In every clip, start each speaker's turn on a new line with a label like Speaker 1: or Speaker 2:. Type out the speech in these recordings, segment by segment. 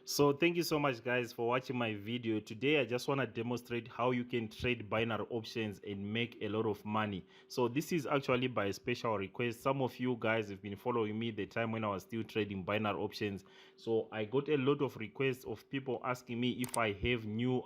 Speaker 1: So thank you so much guys for watching my video. Today I just want to demonstrate how you can trade binary options and make a lot of money. So this is actually by special request. Some of you guys have been following me the time when I was still trading binary options. So I got a lot of requests of people asking me if I have new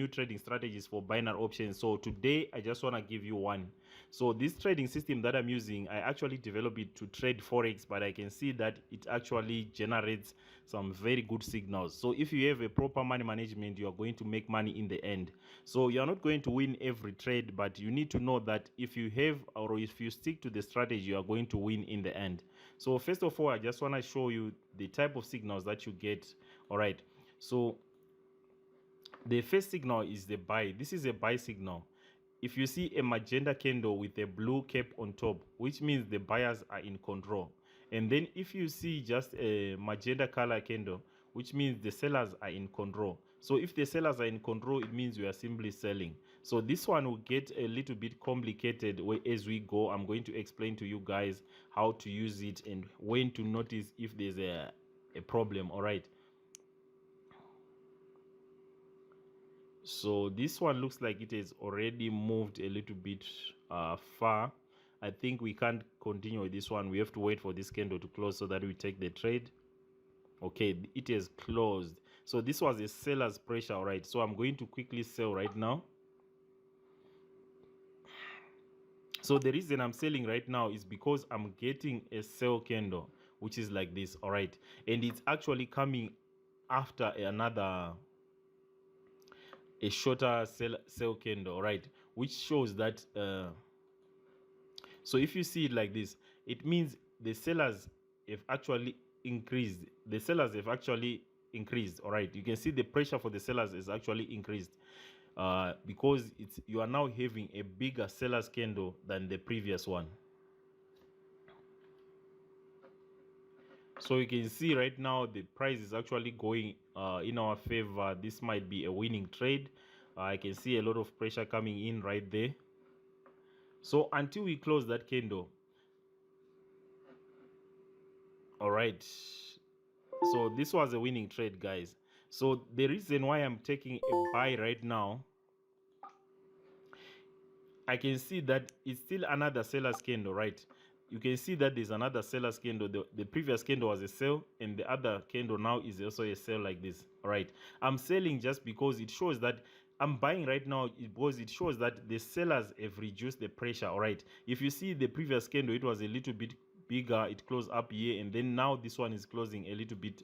Speaker 1: trading strategies for binary options. So today I just want to give you one. So this trading system that I'm using, I actually developed it to trade forex, but I can see that it actually generates some very good signals. So if you have a proper money management, you are going to make money in the end. So you are not going to win every trade, but you need to know that if you have, or if you stick to the strategy, you are going to win in the end. So first of all, I just want to show you the type of signals that you get. All right, so the first signal is the buy. This is a buy signal. If you see a magenta candle with a blue cap on top, which means the buyers are in control. And then if you see just a magenta color candle, which means the sellers are in control. So if the sellers are in control, it means we are simply selling. So this one will get a little bit complicated as we go. I'm going to explain to you guys how to use it and when to notice if there's a problem. All right. So this one looks like it has already moved a little bit far. I think we can't continue with this one. We have to wait for this candle to close so that we take the trade. Okay, it has closed. So this was a seller's pressure, right? So I'm going to quickly sell right now. So the reason I'm selling right now is because I'm getting a sell candle, which is like this, all right? And it's actually coming after another a shorter sell candle, right, which shows that so if you see it like this, it means the sellers have actually increased. All right, you can see the pressure for the sellers is actually increased because you are now having a bigger sellers candle than the previous one. So you can see right now the price is actually going in our favor. This might be a winning trade. I can see a lot of pressure coming in right there. So until we close that candle, all right, so this was a winning trade, guys. So the reason why I'm taking a buy right now, I can see that it's still another seller's candle, right? You can see that there's another seller's candle. The previous candle was a sell, and the other candle now is also a sell like this. All right, I'm selling just because it shows that I'm buying right now because it shows that the sellers have reduced the pressure. All right, if you see the previous candle, it was a little bit bigger. It closed up here, and then now this one is closing a little bit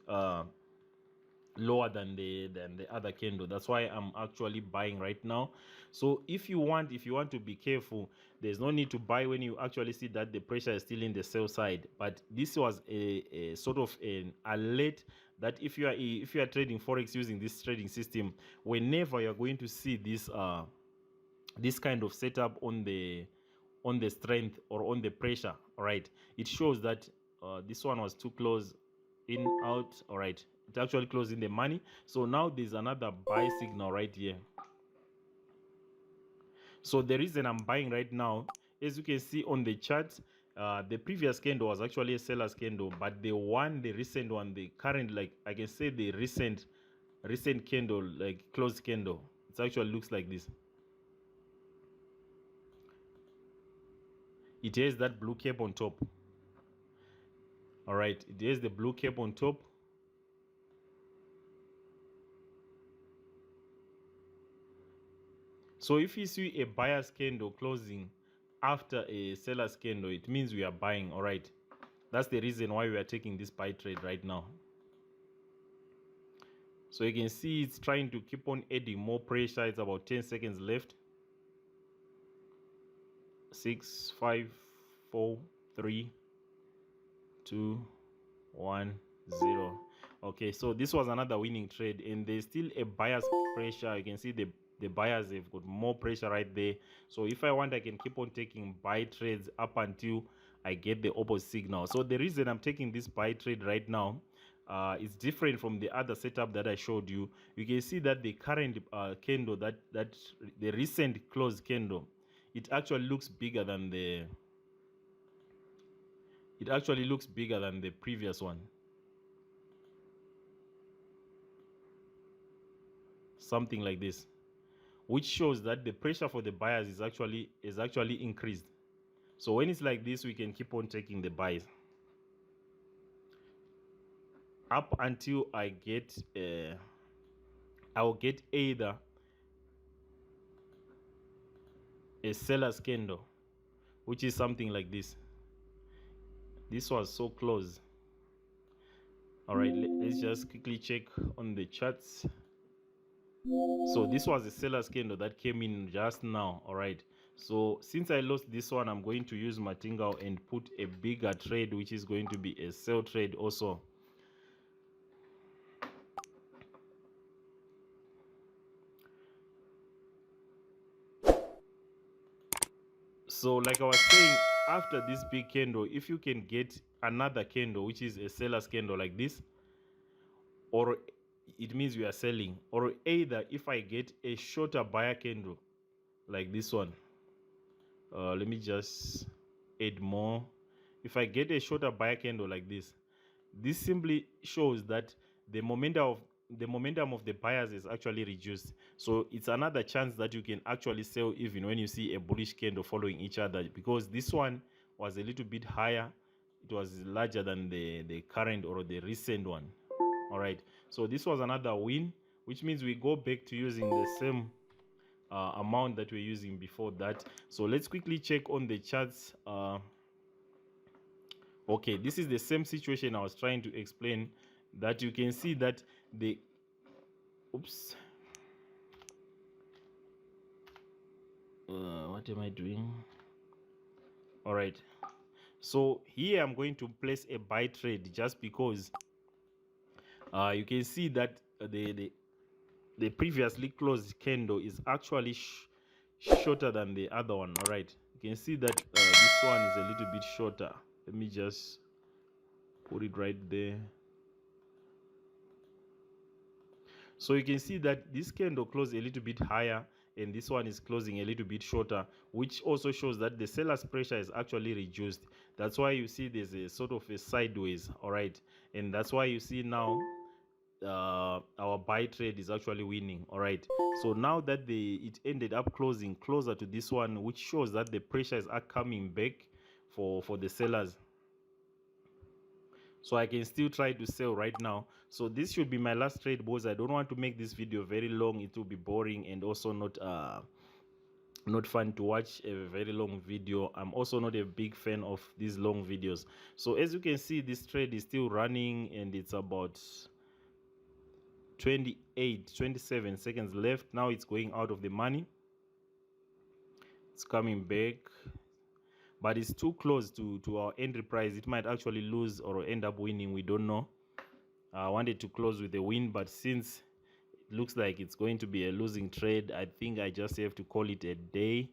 Speaker 1: lower than the other candle. That's why I'm actually buying right now. So if you want to be careful, there's no need to buy when you actually see that the pressure is still in the sell side. But this was a sort of an alert that if you are trading forex using this trading system, whenever you're going to see this this kind of setup on the strength or on the pressure, all right, it shows that this one was too close, in, out. All right, it actually closed in the money. So now there's another buy signal right here. So the reason I'm buying right now, as you can see on the chart, the previous candle was actually a seller's candle, but the recent one, the current, like I can say the recent candle, like closed candle, it actually looks like this. It has that blue cap on top. All right, it has the blue cap on top. So if you see a buyer's candle closing after a seller's candle, it means we are buying. All right, that's the reason why we are taking this buy trade right now. So you can see it's trying to keep on adding more pressure. It's about 10 seconds left. 6, 5, 4, 3, 2, 1, 0. Okay, so this was another winning trade, and there's still a buyer's pressure. You can see the buyers have got more pressure right there. So if I want, I can keep on taking buy trades up until I get the opposite signal. So the reason I'm taking this buy trade right now is different from the other setup that I showed you. You can see that the current candle, that the recent close candle, it actually looks bigger than the it actually looks bigger than the previous one. Something like this, which shows that the pressure for the buyers is actually increased. So when it's like this, we can keep on taking the buys up until I will get either a seller's candle, which is something like this. This was so close. All right, let's just quickly check on the charts. So this was a seller's candle that came in just now. All right, so since I lost this one, I'm going to use Martingale and put a bigger trade, which is going to be a sell trade also. So like I was saying, after this big candle, if you can get another candle, which is a seller's candle like this, or it means we are selling, or either if I get a shorter buyer candle like this one, let me just add more. If I get a shorter buyer candle like this simply shows that the momentum of the buyers is actually reduced. So it's another chance that you can actually sell even when you see a bullish candle following each other, because this one was a little bit higher. It was larger than the current or the recent one. All right, so this was another win, which means we go back to using the same amount that we're using before that. So let's quickly check on the charts. Okay, this is the same situation I was trying to explain, that you can see that the what am I doing? All right, so here I'm going to place a buy trade just because you can see that the previously closed candle is actually shorter than the other one. All right, you can see that this one is a little bit shorter. Let me just put it right there. So you can see that this candle closed a little bit higher and this one is closing a little bit shorter, which also shows that the seller's pressure is actually reduced. That's why you see there's a sort of a sideways. All right, and that's why you see now our buy trade is actually winning. All right, so now that it ended up closing closer to this one, which shows that the pressures are coming back for the sellers. So I can still try to sell right now. So this should be my last trade, boys. I don't want to make this video very long. It will be boring and also not fun to watch a very long video. I'm also not a big fan of these long videos. So as you can see, this trade is still running and it's about 27 seconds left. Now it's going out of the money. It's coming back, but it's too close to our entry price. It might actually lose or end up winning. We don't know. I wanted to close with a win, but since it looks like it's going to be a losing trade, I think I just have to call it a day.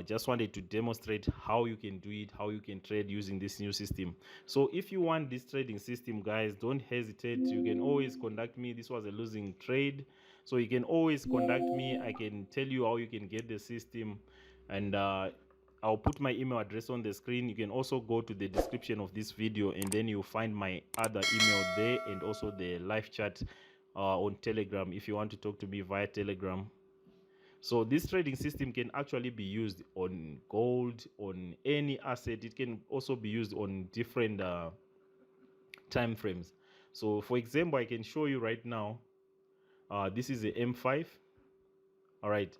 Speaker 1: Just wanted to demonstrate how you can do it, how you can trade using this new system. So if you want this trading system, guys, don't hesitate. You can always contact me. This was a losing trade, so you can always contact me. I can tell you how you can get the system, and I'll put my email address on the screen. You can also go to the description of this video and then you'll find my other email there, and also the live chat on Telegram if you want to talk to me via Telegram. So this trading system can actually be used on gold, on any asset. It can also be used on different time frames. So for example, I can show you right now. This is a M5. All right,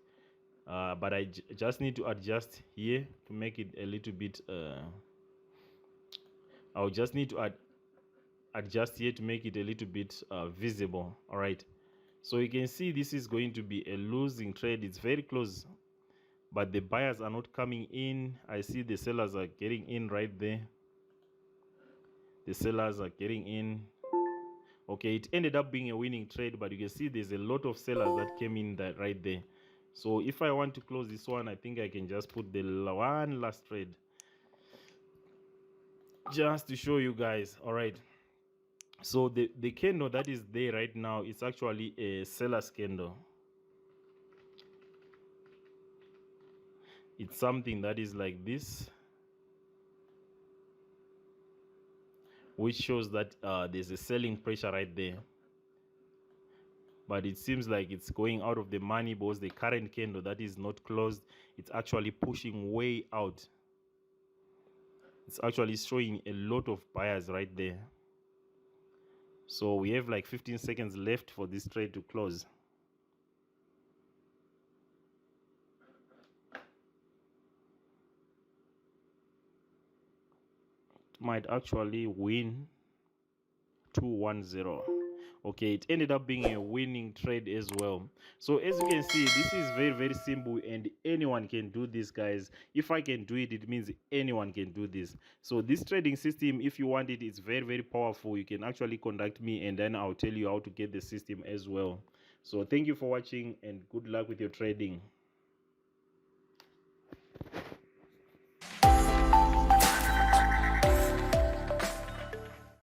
Speaker 1: but I just need to adjust here to make it a little bit I'll just need to adjust here to make it a little bit visible. All right, so you can see this is going to be a losing trade. It's very close, but the buyers are not coming in. I see the sellers are getting in right there. The sellers are getting in. Okay, it ended up being a winning trade, but you can see there's a lot of sellers that came in that right there. So if I want to close this one, I think I can just put the one last trade just to show you guys. All right, so the candle that is there right now is actually a seller's candle. It's something that is like this. which shows that there's a selling pressure right there. But it seems like it's going out of the money because the current candle that is not closed, it's actually pushing way out. It's actually showing a lot of buyers right there. So we have like 15 seconds left for this trade to close. It might actually win 210. Okay, it ended up being a winning trade as well. So as you can see, this is very simple and anyone can do this, guys. If I can do it, it means anyone can do this. So this trading system, if you want it, it's very powerful. You can actually contact me and then I'll tell you how to get the system as well. So thank you for watching and good luck with your trading.